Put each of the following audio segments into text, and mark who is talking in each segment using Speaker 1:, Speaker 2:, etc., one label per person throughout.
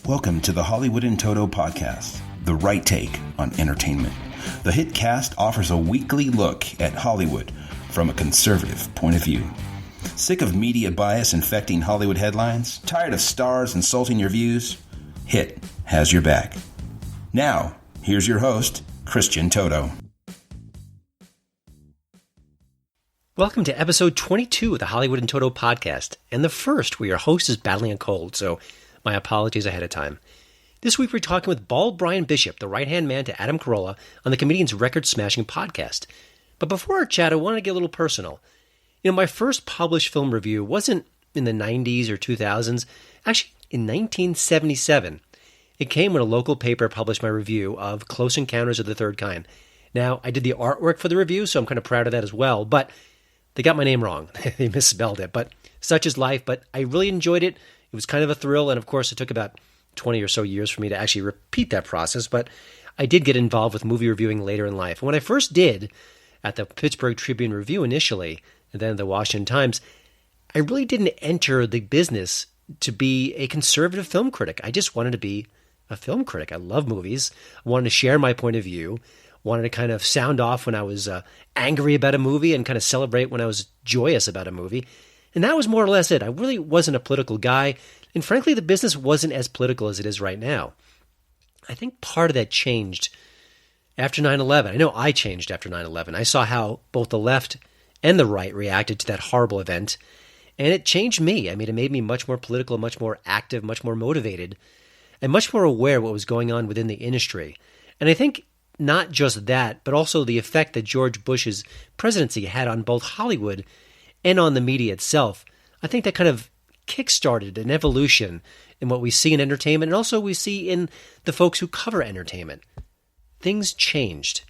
Speaker 1: Welcome to the Hollywood in Toto podcast, the right take on entertainment. The HiT cast offers a weekly look at Hollywood from a conservative point of view. Sick of media bias infecting Hollywood headlines? Tired of stars insulting your views? HiT has your back. Now, here's your host, Christian Toto.
Speaker 2: Welcome to episode 22 of the Hollywood in Toto podcast, and the first where your host is battling a cold, so my apologies ahead of time. This week we're talking with bald Bryan Bishop, the right-hand man to Adam Carolla, on the comedian's record-smashing podcast. But before our chat, I wanted to get a little personal. My first published film review wasn't in the 90s or 2000s, actually in 1977. It came when a local paper published my review of Close Encounters of the Third Kind. Now, I did the artwork for the review, so I'm kind of proud of that as well, but they got my name wrong. They misspelled it, but such is life. But I really enjoyed it. It was kind of a thrill, and of course it took about 20 or so years for me to actually repeat that process, but I did get involved with movie reviewing later in life. When I first did, at the Pittsburgh Tribune Review initially, and then the Washington Times, I really didn't enter the business to be a conservative film critic. I just wanted to be a film critic. I love movies. I wanted to share my point of view, wanted to kind of sound off when I was angry about a movie and kind of celebrate when I was joyous about a movie. And that was more or less it. I really wasn't a political guy. And frankly, the business wasn't as political as it is right now. I think part of that changed after 9/11. I know I changed after 9/11. I saw how both the left and the right reacted to that horrible event. And it changed me. I mean, it made me much more political, much more active, much more motivated, and much more aware of what was going on within the industry. And I think not just that, but also the effect that George Bush's presidency had on both Hollywood and on the media itself. I think that kind of kick-started an evolution in what we see in entertainment, and also we see in the folks who cover entertainment. Things changed.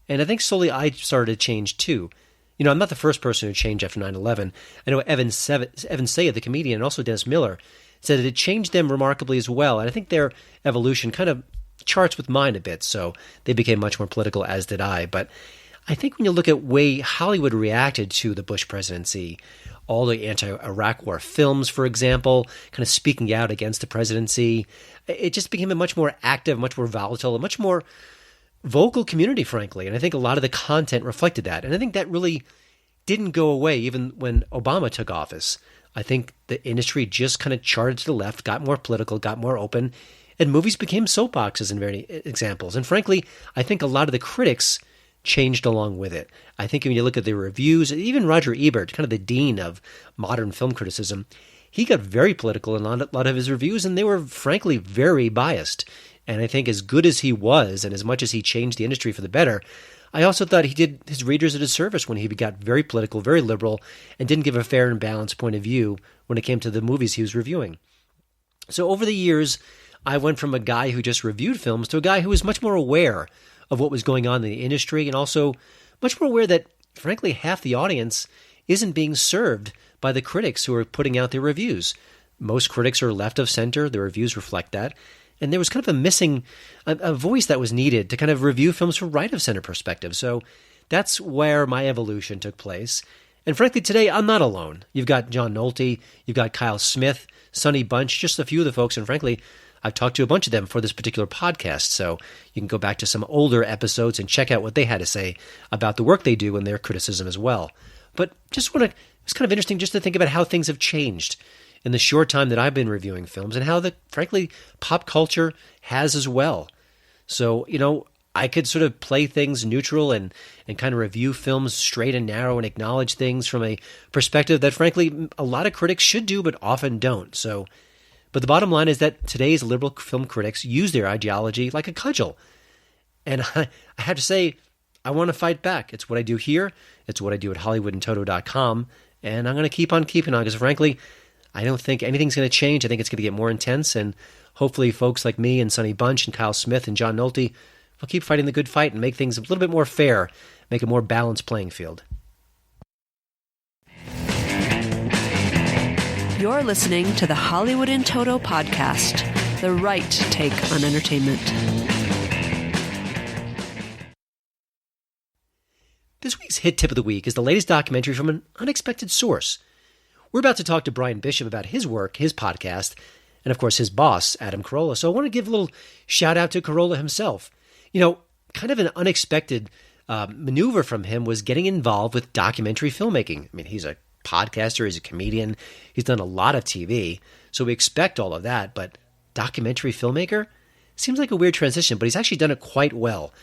Speaker 2: And I think slowly I started to change too. I'm not the first person who changed after 9/11. I know Evan Sayed, the comedian, and also Dennis Miller, said that it changed them remarkably as well. And I think their evolution kind of charts with mine a bit, so they became much more political, as did I. But I think when you look at the way Hollywood reacted to the Bush presidency, all the anti-Iraq war films, for example, kind of speaking out against the presidency, it just became a much more active, much more volatile, a much more vocal community, frankly. And I think a lot of the content reflected that. And I think that really didn't go away even when Obama took office. I think the industry just kind of charted to the left, got more political, got more open, and movies became soapboxes in many examples. And frankly, I think a lot of the critics changed along with it. I think when you look at the reviews, even Roger Ebert, kind of the dean of modern film criticism, he got very political in a lot of his reviews, and they were frankly very biased. And I think as good as he was, and as much as he changed the industry for the better, I also thought he did his readers a disservice when he got very political, very liberal, and didn't give a fair and balanced point of view when it came to the movies he was reviewing. So over the years, I went from a guy who just reviewed films to a guy who was much more aware of what was going on in the industry, and also much more aware that, frankly, half the audience isn't being served by the critics who are putting out their reviews. Most critics are left of center. Their reviews reflect that. And there was kind of a missing a voice that was needed to kind of review films from right of center perspective. So that's where my evolution took place. And frankly, today, I'm not alone. You've got John Nolte, you've got Kyle Smith, Sonny Bunch, just a few of the folks. And frankly, I've talked to a bunch of them for this particular podcast, so you can go back to some older episodes and check out what they had to say about the work they do and their criticism as well. But it's kind of interesting just to think about how things have changed in the short time that I've been reviewing films, and how frankly, pop culture has as well. So, I could sort of play things neutral and kind of review films straight and narrow and acknowledge things from a perspective that, frankly, a lot of critics should do, but often don't. But the bottom line is that today's liberal film critics use their ideology like a cudgel. And I have to say, I want to fight back. It's what I do here. It's what I do at HollywoodandToto.com. And I'm going to keep on keeping on because, frankly, I don't think anything's going to change. I think it's going to get more intense. And hopefully folks like me and Sonny Bunch and Kyle Smith and John Nolte will keep fighting the good fight and make things a little bit more fair, make a more balanced playing field.
Speaker 3: You're listening to the Hollywood in Toto podcast, the right take on entertainment.
Speaker 2: This week's HiT Tip of the Week is the latest documentary from an unexpected source. We're about to talk to Bryan Bishop about his work, his podcast, and of course his boss, Adam Carolla. So I want to give a little shout out to Carolla himself. Kind of an unexpected maneuver from him was getting involved with documentary filmmaking. I mean, he's a podcaster, he's a comedian, he's done a lot of TV, so we expect all of that, but documentary filmmaker? Seems like a weird transition, but he's actually done it quite well.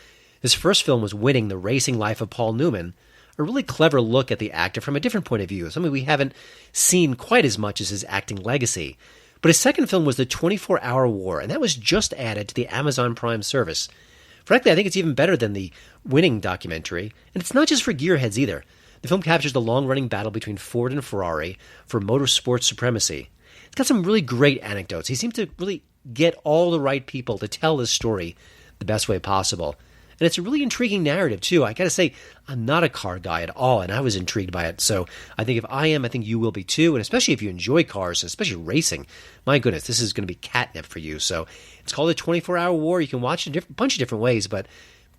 Speaker 2: His first film was Winning: The Racing Life of Paul Newman, a really clever look at the actor from a different point of view, something we haven't seen quite as much as his acting legacy. But his second film was The 24-Hour War, and that was just added to the Amazon Prime service. Frankly, I think it's even better than the Winning documentary, and it's not just for gearheads either. The film captures the long-running battle between Ford and Ferrari for motorsport supremacy. It's got some really great anecdotes. He seems to really get all the right people to tell his story the best way possible. And it's a really intriguing narrative, too. I got to say, I'm not a car guy at all, and I was intrigued by it. So I think if I am, I think you will be, too. And especially if you enjoy cars, especially racing. My goodness, this is going to be catnip for you. So it's called The 24-Hour War. You can watch it a bunch of different ways, but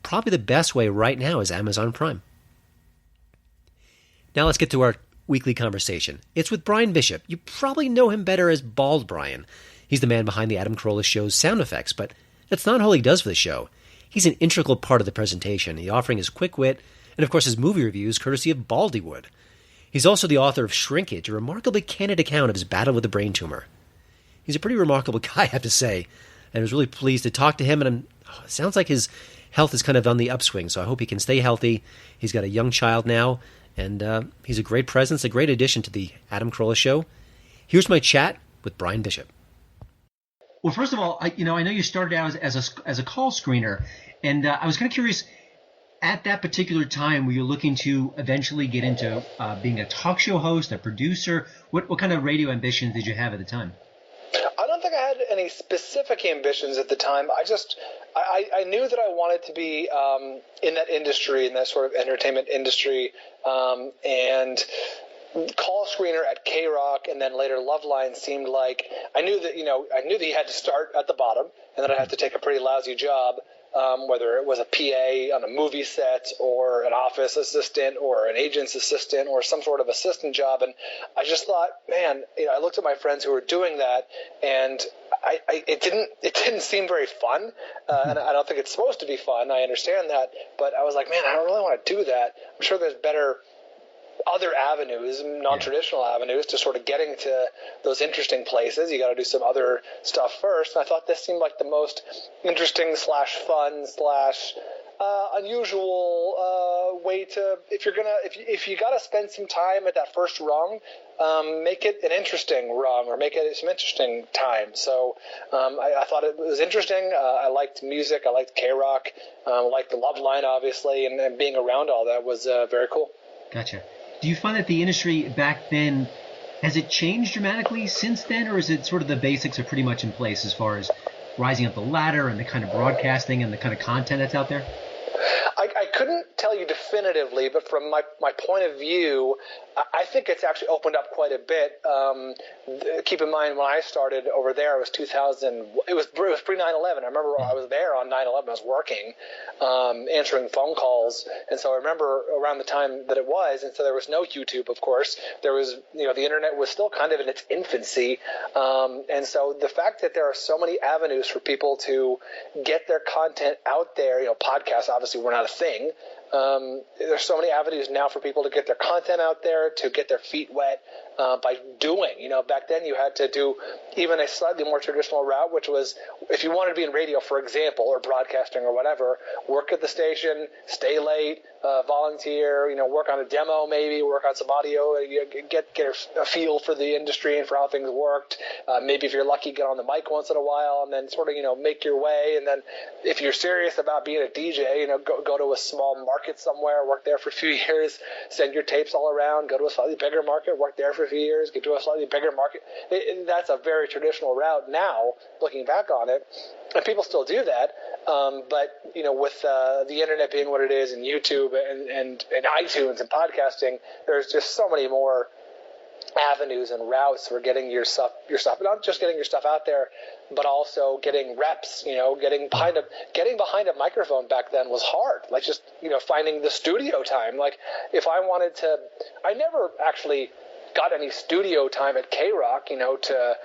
Speaker 2: probably the best way right now is Amazon Prime. Now let's get to our weekly conversation. It's with Bryan Bishop. You probably know him better as Bald Bryan. He's the man behind the Adam Carolla Show's sound effects, but that's not all he does for the show. He's an integral part of the presentation, he offering his quick wit and, of course, his movie reviews courtesy of Baldywood. He's also the author of Shrinkage, a remarkably candid account of his battle with the brain tumor. He's a pretty remarkable guy, I have to say, and I was really pleased to talk to him, and it sounds like his health is kind of on the upswing, so I hope he can stay healthy. He's got a young child now, and he's a great presence, a great addition to the Adam Carolla Show. Here's my chat with Bryan Bishop. Well, first of all, I know you started out as a call screener, and I was kind of curious, at that particular time, were you looking to eventually get into being a talk show host, a producer? What kind of radio ambitions did you have at the time?
Speaker 4: I don't think I had any specific ambitions at the time. I knew that I wanted to be in that industry, in that sort of entertainment industry, and call screener at K-Rock and then later Loveline seemed like I knew that you had to start at the bottom and that I had to take a pretty lousy job, whether it was a PA on a movie set or an office assistant or an agent's assistant or some sort of assistant job. And I just thought, man, I looked at my friends who were doing that, and it didn't seem very fun. And I don't think it's supposed to be fun. I understand that, but I was like, man, I don't really want to do that. I'm sure there's better other avenues, non-traditional avenues to sort of getting to those interesting places. You got to do some other stuff first. And I thought this seemed like the most interesting / fun / unusual way to, if you got to spend some time at that first rung, make it an interesting rung or make it some interesting time. So I thought it was interesting. I liked music. I liked K-Rock. I liked the Loveline, obviously, and being around all that was very cool.
Speaker 2: Gotcha. Do you find that the industry back then, has it changed dramatically since then, or is it sort of the basics are pretty much in place as far as rising up the ladder and the kind of broadcasting and the kind of content that's out there?
Speaker 4: I couldn't tell you definitively, but from my point of view, I think it's actually opened up quite a bit. Keep in mind, when I started over there, it was 2000. It was pre 9/11. I remember I was there on 9/11. I was working, answering phone calls, and so I remember around the time that it was. And so there was no YouTube, of course. There was, the internet was still kind of in its infancy, and so the fact that there are so many avenues for people to get their content out there, podcasts obviously were not a thing. There's so many avenues now for people to get their content out there, to get their feet wet by doing. Back then you had to do even a slightly more traditional route, which was if you wanted to be in radio, for example, or broadcasting or whatever, work at the station, stay late, volunteer, work on a demo, maybe work on some audio, get a feel for the industry and for how things worked. Maybe if you're lucky, get on the mic once in a while, and then sort of make your way. And then if you're serious about being a DJ, go to a small market somewhere, work there for a few years, send your tapes all around, go to a slightly bigger market, work there for a few years, get to a slightly bigger market. That's a very traditional route now, looking back on it, and people still do that. But with the internet being what it is, and YouTube and iTunes and podcasting, there's just so many more avenues and routes for getting your stuff, not just getting your stuff out there, but also getting reps, getting behind a microphone back then was hard. Like just, finding the studio time. Like if I wanted to, I never actually got any studio time at K-Rock, to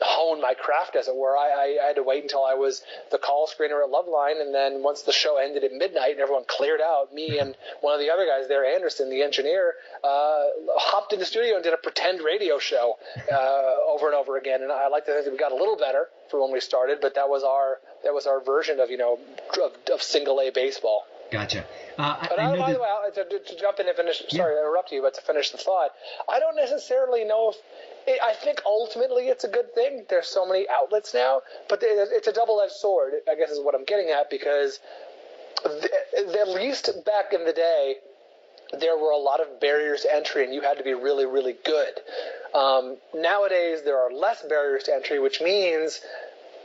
Speaker 4: hone my craft, as it were. I had to wait until I was the call screener at Loveline, and then once the show ended at midnight and everyone cleared out, me and one of the other guys there, Anderson, the engineer, hopped in the studio and did a pretend radio show over and over again. And I like to think that we got a little better for when we started, but that was our version of of single A baseball.
Speaker 2: Gotcha.
Speaker 4: By the way, to jump in and finish, sorry to interrupt you, but to finish the thought, I don't necessarily know I think ultimately it's a good thing. There's so many outlets now, but it's a double-edged sword, I guess is what I'm getting at, because at least back in the day, there were a lot of barriers to entry, and you had to be really, really good. Nowadays, there are less barriers to entry, which means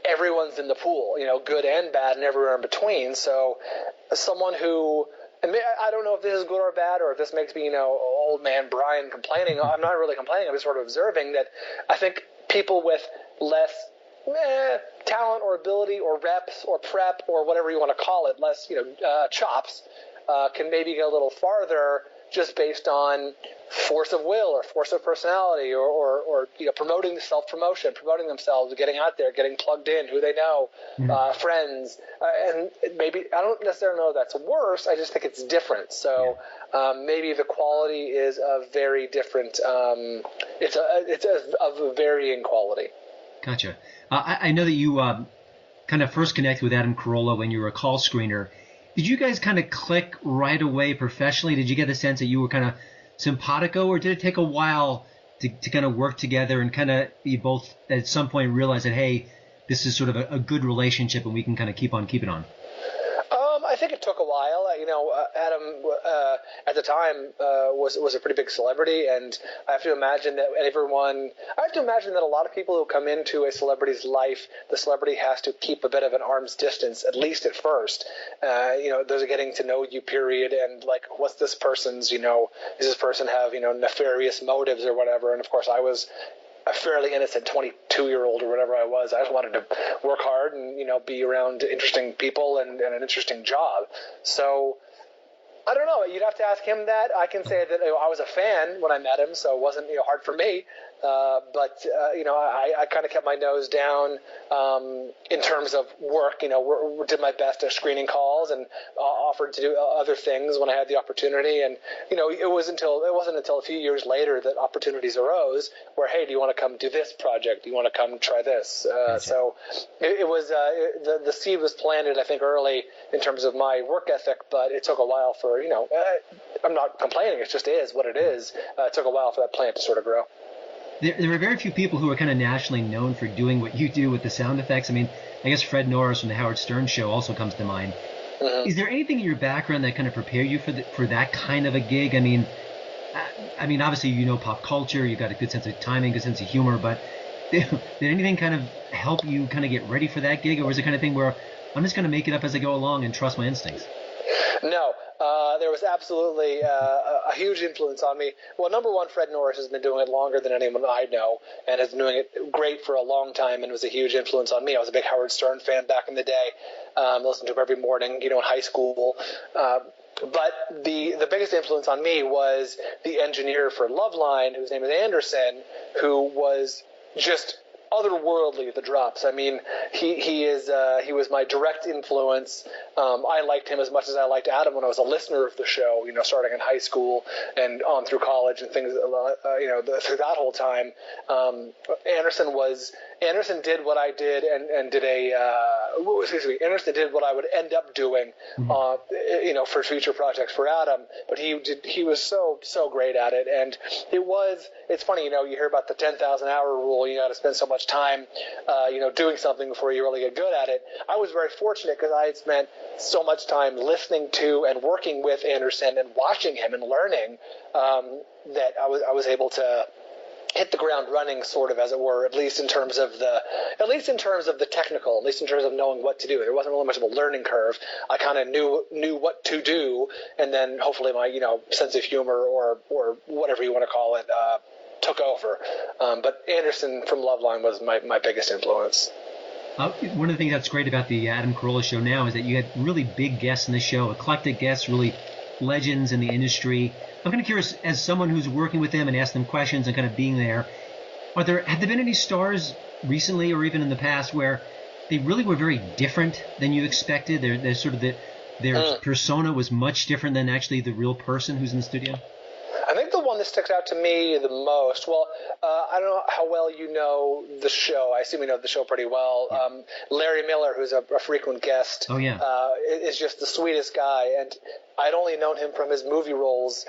Speaker 4: everyone's in the pool, good and bad and everywhere in between. So someone who, and I don't know if this is good or bad, or if this makes me, old man Bryan complaining. I'm not really complaining. I'm just sort of observing that I think people with less talent or ability or reps or prep or whatever you want to call it, less, chops, can maybe get a little farther just based on force of will or force of personality or promoting self-promotion, promoting themselves, getting out there, getting plugged in, who they know, friends. And maybe, I don't necessarily know that's worse, I just think it's different. So maybe the quality is a very different, it's of a varying quality.
Speaker 2: Gotcha. I know that you kind of first connected with Adam Carolla when you were a call screener. Did you guys kind of click right away professionally? Did you get the sense that you were kind of simpatico, or did it take a while to kind of work together and kind of you both at some point realize that, hey, this is sort of a good relationship and we can kind of keep on keeping on?
Speaker 4: I think it took a while. Adam at the time was a pretty big celebrity, and I have to imagine that a lot of people who come into a celebrity's life, the celebrity has to keep a bit of an arm's distance, at least at first. There's a getting to know you period, and like, what's this person's, does this person have, nefarious motives or whatever? And of course, I was a fairly innocent 22-year-old or whatever I was. I just wanted to work hard and, be around interesting people and an interesting job. So I don't know. You'd have to ask him that. I can say that I was a fan when I met him, so it wasn't hard for me. But I kind of kept my nose down in terms of work. Did my best at screening calls and offered to do other things when I had the opportunity. And it wasn't until a few years later that opportunities arose where, hey, do you want to come do this project? Do you want to come try this? So it was the seed was planted, I think, early in terms of my work ethic, but it took a while for I'm not complaining. It just is what it is. It took a while for that plant to sort of grow.
Speaker 2: There are very few people who are kind of nationally known for doing what you do with the sound effects. I mean, I guess Fred Norris from the Howard Stern Show also comes to mind. Mm-hmm. Is there anything in your background that kind of prepared you for that kind of a gig? I mean, obviously pop culture. You've got a good sense of timing, good sense of humor. But did anything kind of help you kind of get ready for that gig, or was it kind of thing where I'm just going to make it up as I go along and trust my instincts?
Speaker 4: No. There was absolutely a huge influence on me. Well, number one, Fred Norris has been doing it longer than anyone I know and has been doing it great for a long time and was a huge influence on me. I was a big Howard Stern fan back in the day. Listened to him every morning, in high school. But the biggest influence on me was the engineer for Loveline, whose name is Anderson, who was just otherworldly at the drops. I mean, he was my direct influence. I liked him as much as I liked Adam when I was a listener of the show, starting in high school and on through college and things, through that whole time. Anderson did what I did and did Anderson did what I would end up doing, for future projects for Adam, but he was so great at it. And it's funny, you hear about the 10,000 hour rule, you got to spend so much time, doing something before you really get good at it. I was very fortunate because I had spent so much time listening to and working with Anderson and watching him and learning, that I was able to hit the ground running, sort of, as it were, at least in terms of the technical, at least in terms of knowing what to do. There wasn't really much of a learning curve. I kind of knew what to do, and then hopefully my sense of humor or whatever you want to call it took over. But Anderson from Loveline was my biggest influence.
Speaker 2: One of the things that's great about the Adam Carolla show now is that you had really big guests in the show, eclectic guests, really legends in the industry. I'm kind of curious, as someone who's working with them and asking them questions and kind of being there, have there been any stars recently or even in the past where they really were very different than you expected? They're sort of their persona was much different than actually the real person who's in the studio?
Speaker 4: I think the one that sticks out to me the most, I don't know how well you know the show. I assume you know the show pretty well. Yeah. Larry Miller, who's a frequent guest, is just the sweetest guy. And I'd only known him from his movie roles,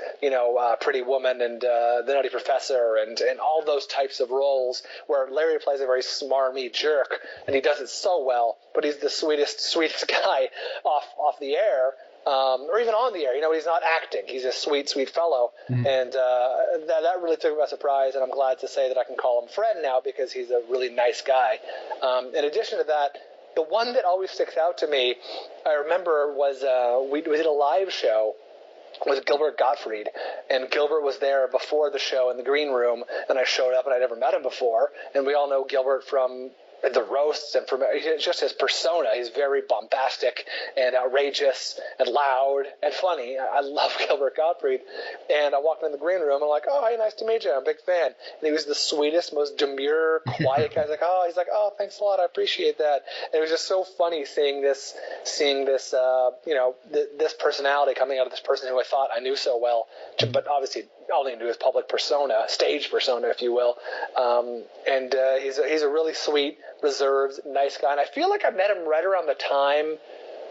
Speaker 4: Pretty Woman and The Nutty Professor and all those types of roles where Larry plays a very smarmy jerk, and he does it so well, but he's the sweetest guy off the air. Or even on the air, he's not acting. He's a sweet, sweet fellow. Mm-hmm. And that really took me by surprise, and I'm glad to say that I can call him friend now because he's a really nice guy. In addition to that, the one that always sticks out to me, I remember, was we did a live show with Gilbert Gottfried, and Gilbert was there before the show in the green room, and I showed up, and I'd never met him before, and we all know Gilbert from the roasts and from just his persona. He's very bombastic and outrageous and loud and funny. I love Gilbert Gottfried. And I walked in the green room and I'm like, oh, hey, nice to meet you. I'm a big fan. And he was the sweetest, most demure, quiet guy. He's like, oh, thanks a lot. I appreciate that. And it was just so funny seeing this, this personality coming out of this person who I thought I knew so well, but obviously all he knew his public persona, stage persona, if you will. And he's a really sweet, reserved, nice guy. And I feel like I met him right around the time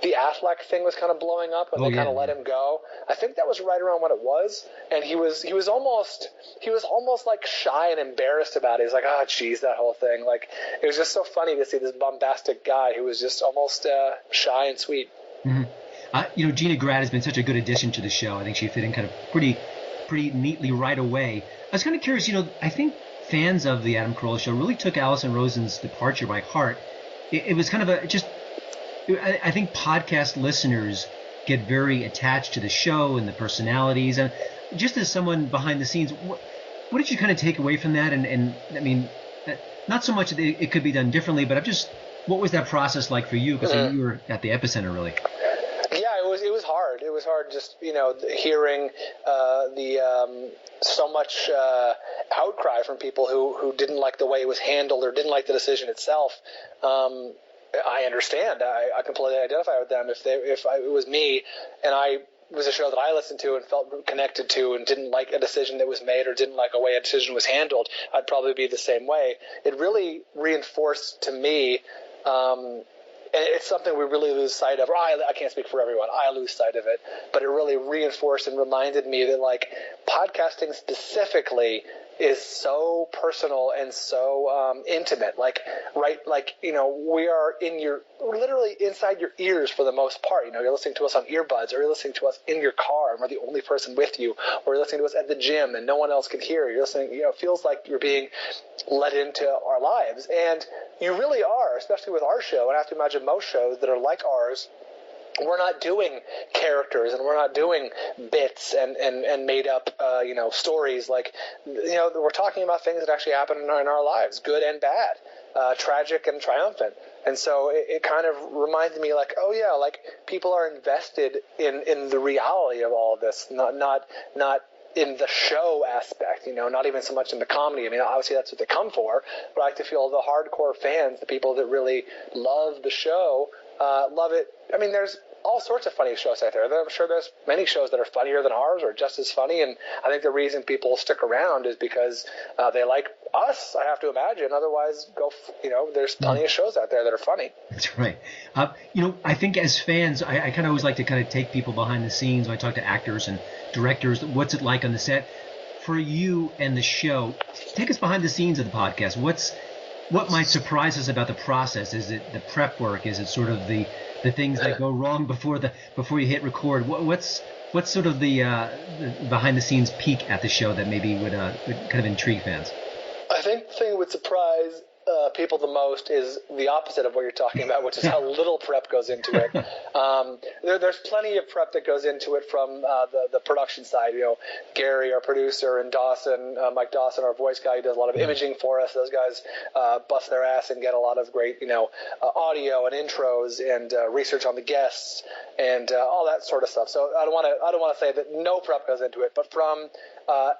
Speaker 4: the Affleck thing was kind of blowing up, and they kind of let him go. I think that was right around when it was. And he was almost like shy and embarrassed about it. He's like, oh, geez, that whole thing. Like, it was just so funny to see this bombastic guy who was just almost shy and sweet.
Speaker 2: Mm-hmm. Gina Grad has been such a good addition to the show. I think she fit in kind of pretty neatly right away. I was kind of curious, I think fans of the Adam Carolla show really took Allison Rosen's departure by heart. It was kind of I think podcast listeners get very attached to the show and the personalities. And just as someone behind the scenes, what did you kind of take away from that? And I mean, not so much that it could be done differently, but what was that process like for you? Because you were at the epicenter, really.
Speaker 4: Yeah, it was hard. It was hard just, hearing so much outcry from people who didn't like the way it was handled or didn't like the decision itself. I understand. I completely identify with them. If it was me and it was a show that I listened to and felt connected to and didn't like a decision that was made or didn't like a way a decision was handled, I'd probably be the same way. It really reinforced to me it's something we really lose sight of. Or I can't speak for everyone. I lose sight of it. But it really reinforced and reminded me that, like, podcasting specifically is so personal and so intimate. We are literally inside your ears for the most part. You're listening to us on earbuds, or you're listening to us in your car and we're the only person with you, or you're listening to us at the gym and no one else can hear. You're listening, it feels like you're being let into our lives. And you really are, especially with our show. And I have to imagine most shows that are like ours, we're not doing characters and we're not doing bits and made up, stories. Like, we're talking about things that actually happen in our lives, good and bad, tragic and triumphant. And so it kind of reminds me, like, oh yeah, like, people are invested in the reality of all of this, not in the show aspect, not even so much in the comedy. I mean, obviously that's what they come for, but I like to feel the hardcore fans, the people that really love the show, love it. I mean, there's all sorts of funny shows out there. I'm sure there's many shows that are funnier than ours or just as funny, and I think the reason people stick around is because they like us, I have to imagine. Otherwise, there's plenty of shows out there that are funny.
Speaker 2: That's right. I think as fans, I kind of always like to kind of take people behind the scenes when I talk to actors and directors. What's it like on the set? For you and the show, take us behind the scenes of the podcast. What might surprise us about the process? Is it the prep work? Is it sort of the things that go wrong before you hit record? What's sort of the behind the scenes peek at the show that maybe would kind of intrigue fans?
Speaker 4: I think the thing that would surprise people the most is the opposite of what you're talking about, which is how little prep goes into it. There's plenty of prep that goes into it from the production side. Gary, our producer, and Dawson, Mike Dawson, our voice guy, who does a lot of imaging for us. Those guys bust their ass and get a lot of great, audio and intros and research on the guests and all that sort of stuff. So I don't want to say that no prep goes into it, but from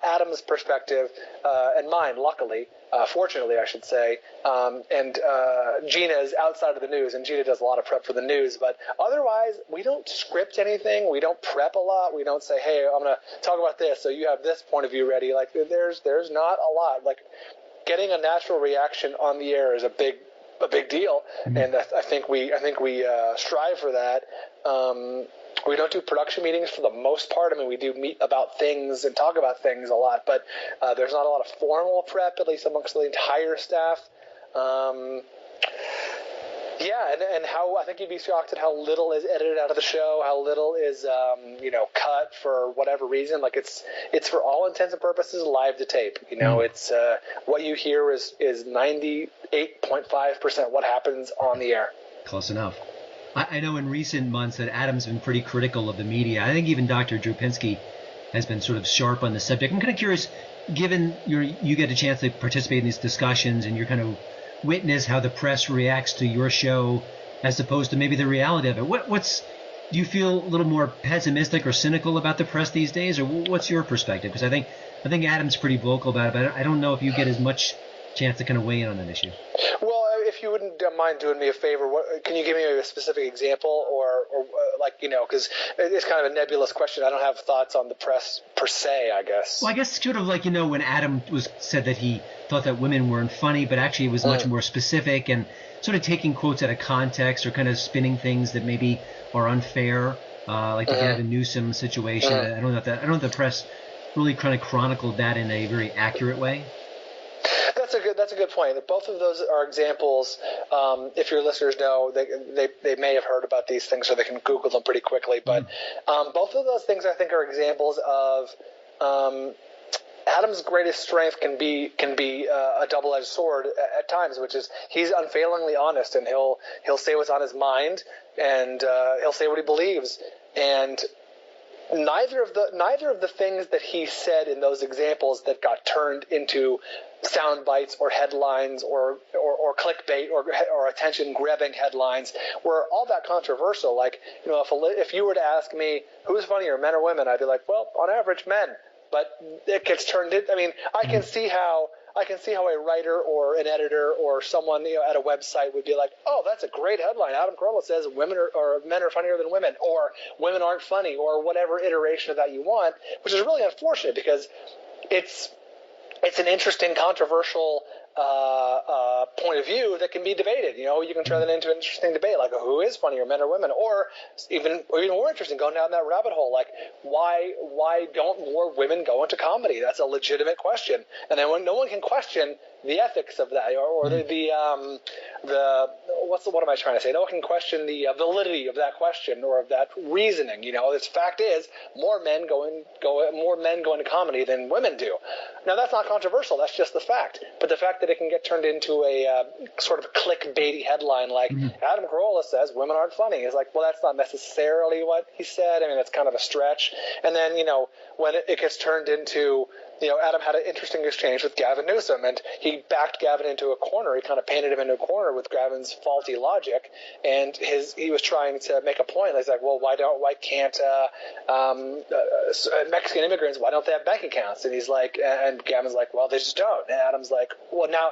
Speaker 4: Adam's perspective and mine, luckily, fortunately, I should say, and Gina's outside of the news, and Gina does a lot of prep for the news, but otherwise, we don't script anything, we don't prep a lot, we don't say, hey, I'm going to talk about this, so you have this point of view ready. Like, there's not a lot. Like, getting a natural reaction on the air is a big deal, and I think we strive for that. We don't do production meetings for the most part. I mean, we do meet about things and talk about things a lot, but there's not a lot of formal prep, at least amongst the entire staff. And how I think you'd be shocked at how little is edited out of the show, how little is cut for whatever reason. Like it's for all intents and purposes live to tape. It's what you hear is 98.5% what happens on the air.
Speaker 2: Close enough. I know in recent months that Adam's been pretty critical of the media. I think even Dr. Drew Pinsky has been sort of sharp on the subject. I'm kind of curious, given you get a chance to participate in these discussions and you're kind of witness how the press reacts to your show as opposed to maybe the reality of it. Do you feel a little more pessimistic or cynical about the press these days, or what's your perspective? Because I think Adam's pretty vocal about it, but I don't know if you get as much chance to kind of weigh in on that issue.
Speaker 4: Well, if you wouldn't mind doing me a favor, can you give me a specific example or because it's kind of a nebulous question. I don't have thoughts on the press per se, I guess.
Speaker 2: Well, I guess sort of like, when Adam said that he thought that women weren't funny, but actually it was much more specific and sort of taking quotes out of context or kind of spinning things that maybe are unfair, like the Gavin Newsom situation. I don't know if the press really kind of chronicled that in a very accurate way.
Speaker 4: That's a good point. Both of those are examples. If your listeners know, they may have heard about these things, so they can Google them pretty quickly. But both of those things, I think, are examples of Adam's greatest strength can be a double-edged sword at times, which is he's unfailingly honest, and he'll say what's on his mind, and he'll say what he believes, and neither of the things that he said in those examples that got turned into sound bites or headlines or clickbait or attention-grabbing headlines were all that controversial. Like, if you were to ask me who's funnier, men or women, I'd be like, well, on average, men. But it gets turned in. I mean, I can see how a writer or an editor or someone at a website would be like, oh, that's a great headline. Adam Carolla says men are funnier than women, or women aren't funny, or whatever iteration of that you want, which is really unfortunate because it's an interesting, controversial point of view that can be debated. You can turn that into an interesting debate, like who is funnier, men or women, or even more interesting, going down that rabbit hole, like why don't more women go into comedy? That's a legitimate question, and then when no one can question the ethics of that, or what am I trying to say? No one can question the validity of that question or of that reasoning. The fact is more men go into comedy than women do. Now that's not controversial. That's just the fact. But the fact that it can get turned into a sort of clickbaity headline like Adam Carolla says women aren't funny is like, well, that's not necessarily what he said. I mean, it's kind of a stretch. And then when it gets turned into Adam had an interesting exchange with Gavin Newsom, and he backed Gavin into a corner. He kind of painted him into a corner with Gavin's faulty logic, and he was trying to make a point. He's like, well, why can't Mexican immigrants, why don't they have bank accounts? And he's like, and Gavin's like, well, they just don't. And Adam's like, well, now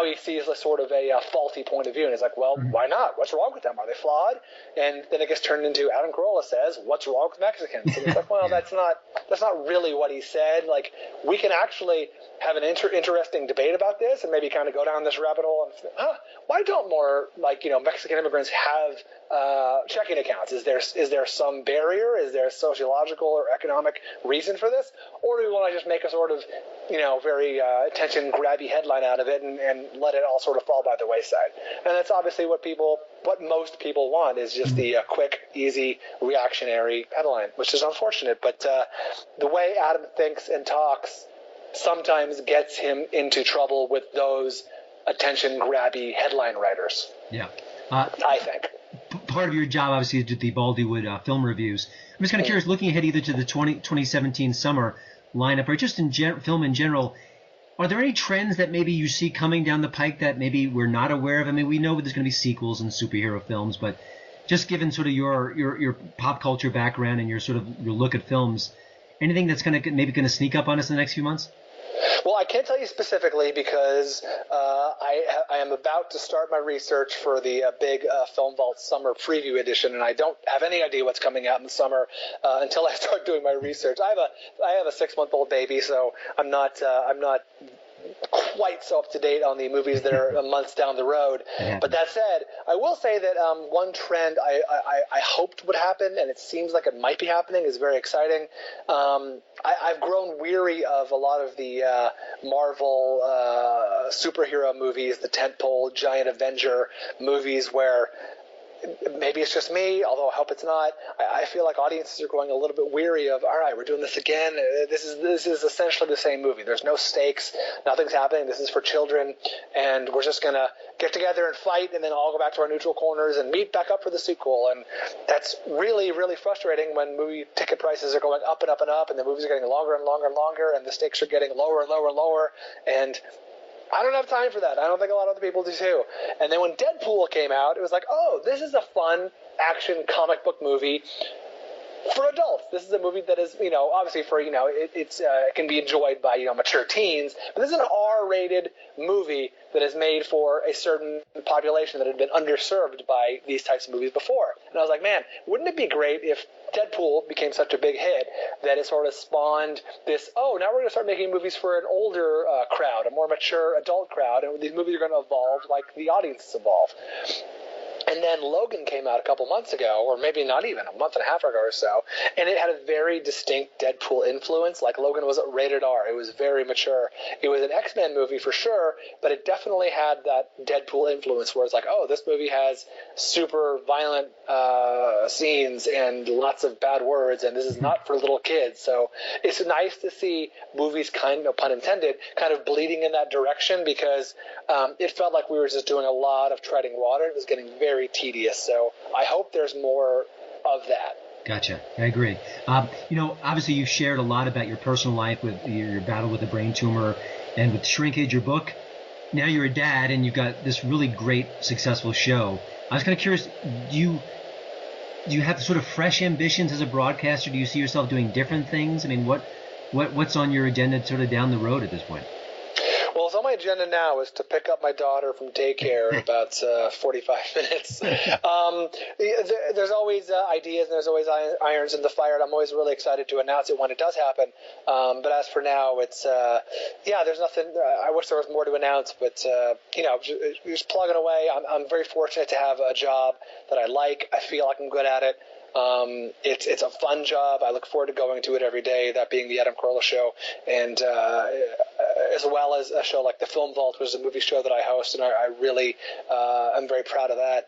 Speaker 4: he sees a sort of a faulty point of view, and he's like, well, why not? What's wrong with them? Are they flawed? And then it gets turned into Adam Carolla says, what's wrong with Mexicans? And he's like, well, that's not really what he said. Like, we can actually have an interesting debate about this and maybe kind of go down this rabbit hole and why don't more Mexican immigrants have checking accounts? Is there some barrier? Is there a sociological or economic reason for this? Or do we want to just make a sort of very attention grabby headline out of it and let it all sort of fall by the wayside? And that's obviously what most people want, is just the quick, easy, reactionary headline, which is unfortunate. But the way Adam thinks and talks sometimes gets him into trouble with those attention-grabby headline writers.
Speaker 2: Yeah.
Speaker 4: I think.
Speaker 2: Part of your job, obviously, is to do the Baldywood film reviews. I'm just kind of curious, looking ahead either to the 2017 summer lineup or just in film in general, are there any trends that maybe you see coming down the pike that maybe we're not aware of? I mean, we know there's going to be sequels and superhero films, but just given sort of your pop culture background and your sort of your look at films, anything that's going to sneak up on us in the next few months?
Speaker 4: Well, I can't tell you specifically because I am about to start my research for the big Film Vault Summer Preview Edition, and I don't have any idea what's coming out in the summer until I start doing my research. I have a 6-month-old baby, so I'm not quite so up to date on the movies that are months down the road. But that said, I will say that one trend I hoped would happen, and it seems like it might be happening, is very exciting. I've grown weary of a lot of the Marvel superhero movies, the tentpole giant Avenger movies where maybe it's just me, although I hope it's not. I feel like audiences are going a little bit weary of, all right, we're doing this again. This is essentially the same movie. There's no stakes. Nothing's happening. This is for children. And we're just going to get together and fight and then all go back to our neutral corners and meet back up for the sequel. And that's really, really frustrating when movie ticket prices are going up and up and up and the movies are getting longer and longer and longer and the stakes are getting lower and lower and lower. And I don't have time for that. I don't think a lot of other people do too. And then when Deadpool came out, it was like, oh, this is a fun action comic book movie for adults. This is a movie that is, obviously for, it can be enjoyed by, mature teens. But this is an R-rated movie that is made for a certain population that had been underserved by these types of movies before. And I was like, man, wouldn't it be great if Deadpool became such a big hit that it sort of spawned this, now we're going to start making movies for an older crowd, a more mature adult crowd, and these movies are going to evolve like the audiences evolve. And then Logan came out a couple months ago, or maybe not even, a month and a half ago or so, and it had a very distinct Deadpool influence. Like, Logan was rated R. It was very mature. It was an X-Men movie for sure, but it definitely had that Deadpool influence where it's like, oh, this movie has super violent scenes and lots of bad words, and this is not for little kids. So it's nice to see movies, no pun intended, kind of bleeding in that direction because it felt like we were just doing a lot of treading water. It was getting very tedious. So I hope there's more of that.
Speaker 2: Gotcha. I agree. Obviously you've shared a lot about your personal life with your battle with a brain tumor and with Shrinkage, your book. Now you're a dad and you've got this really great, successful show. I was kind of curious, do you have sort of fresh ambitions as a broadcaster? Do you see yourself doing different things? I mean, what's on your agenda sort of down the road at this point?
Speaker 4: Well, so my agenda now is to pick up my daughter from daycare in about 45 minutes. There's always ideas and there's always irons in the fire, and I'm always really excited to announce it when it does happen. But as for now, it's there's nothing. I wish there was more to announce, but just plugging away. I'm very fortunate to have a job that I like. I feel like I'm good at it. It's a fun job. I look forward to going to it every day, that being the Adam Carolla Show, and as well as a show like the Film Vault, which is a movie show that I host, and I really am very proud of that.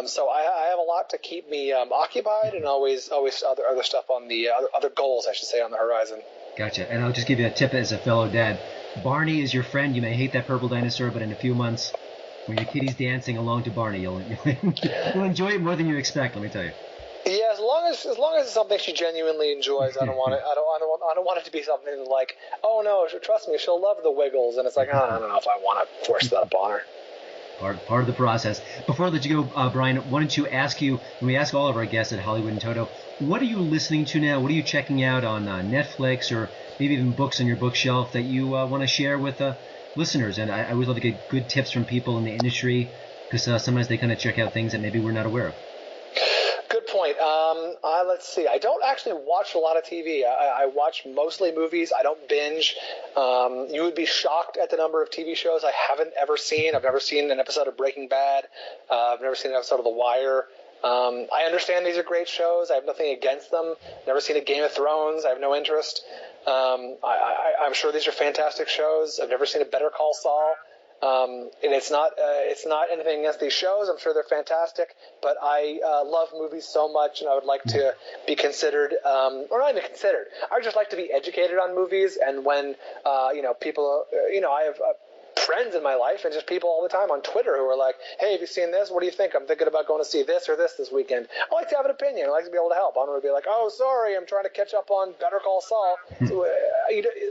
Speaker 4: So I have a lot to keep me occupied, and always other stuff on the other goals, I should say, on the horizon.
Speaker 2: Gotcha. And I'll just give you a tip as a fellow dad. Barney is your friend. You may hate that purple dinosaur, but in a few months, when your kitty's dancing along to Barney, you'll enjoy it more than you expect. Let me tell you.
Speaker 4: Yeah, as long as it's something she genuinely enjoys, I don't want it. I don't want it to be something like, oh no, trust me, she'll love the Wiggles, and it's like, I don't know if I want to force that upon her.
Speaker 2: Part of the process. Before I let you go, Bryan, I wanted to ask you, and we ask all of our guests at Hollywood in Toto, what are you listening to now? What are you checking out on Netflix or maybe even books on your bookshelf that you want to share with listeners? And I always love to get good tips from people in the industry because sometimes they kind of check out things that maybe we're not aware of.
Speaker 4: Good point. Let's see. I don't actually watch a lot of TV. I watch mostly movies. I don't binge. You would be shocked at the number of TV shows I haven't ever seen. I've never seen an episode of Breaking Bad. I've never seen an episode of The Wire. I understand these are great shows. I have nothing against them. Never seen a Game of Thrones. I have no interest. I'm sure these are fantastic shows. I've never seen a Better Call Saul. And it's not anything against these shows. I'm sure they're fantastic, but I love movies so much, and I would like to be considered, or not even considered. I would just like to be educated on movies. And when people, I have friends in my life and just people all the time on Twitter who are like, hey, have you seen this? What do you think? I'm thinking about going to see this or this weekend. I like to have an opinion. I like to be able to help. I don't want to be like, oh, sorry, I'm trying to catch up on Better Call Saul. So,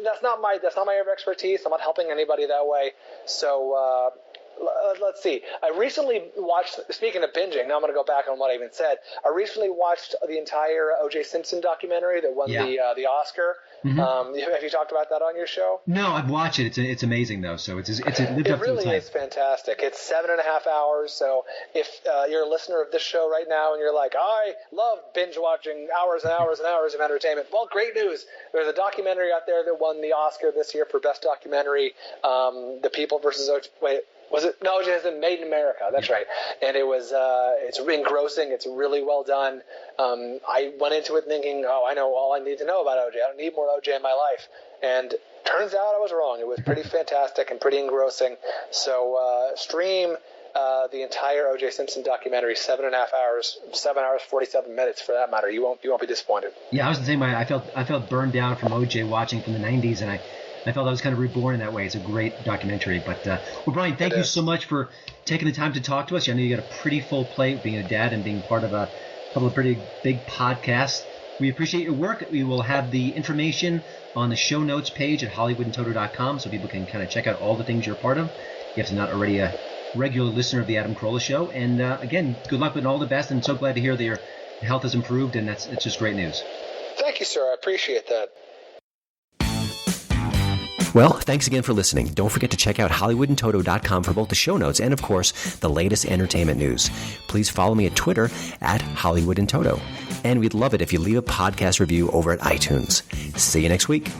Speaker 4: that's not my area of expertise. I'm not helping anybody that way. So let's see. I recently watched, speaking of binging, now I'm going to go back on what I even said. I recently watched the entire O.J. Simpson documentary that won the Oscar. Mm-hmm. Have you talked about that on your show?
Speaker 2: No, I've watched it. It's amazing though. So it lived up to its
Speaker 4: hype. It really is fantastic. It's 7.5 hours. So if you're a listener of this show right now and you're like, I love binge watching hours and hours and hours of entertainment, well, great news. There's a documentary out there that won the Oscar this year for Best Documentary. The People versus O.J. Wait. Was it? No, it was Made in America. That's right. And it was, it's engrossing. It's really well done. I went into it thinking, oh, I know all I need to know about OJ. I don't need more OJ in my life. And turns out I was wrong. It was pretty fantastic and pretty engrossing. So stream the entire O.J. Simpson documentary, 7.5 hours, 7 hours, 47 minutes for that matter. You won't be disappointed.
Speaker 2: Yeah, I was the same way. I felt burned down from O.J. watching from the 90s, and I felt I was kind of reborn in that way. It's a great documentary. But, well, Bryan, thank you so much for taking the time to talk to us. I know you got a pretty full plate being a dad and being part of a couple of pretty big podcasts. We appreciate your work. We will have the information on the show notes page at HollywoodandToto.com so people can kind of check out all the things you're a part of if you're not already a regular listener of the Adam Carolla Show. And, again, good luck and all the best. And so glad to hear that your health has improved, and it's just great news.
Speaker 4: Thank you, sir. I appreciate that.
Speaker 2: Well, thanks again for listening. Don't forget to check out HollywoodandToto.com for both the show notes and, of course, the latest entertainment news. Please follow me at Twitter at HollywoodandToto. And we'd love it if you leave a podcast review over at iTunes. See you next week.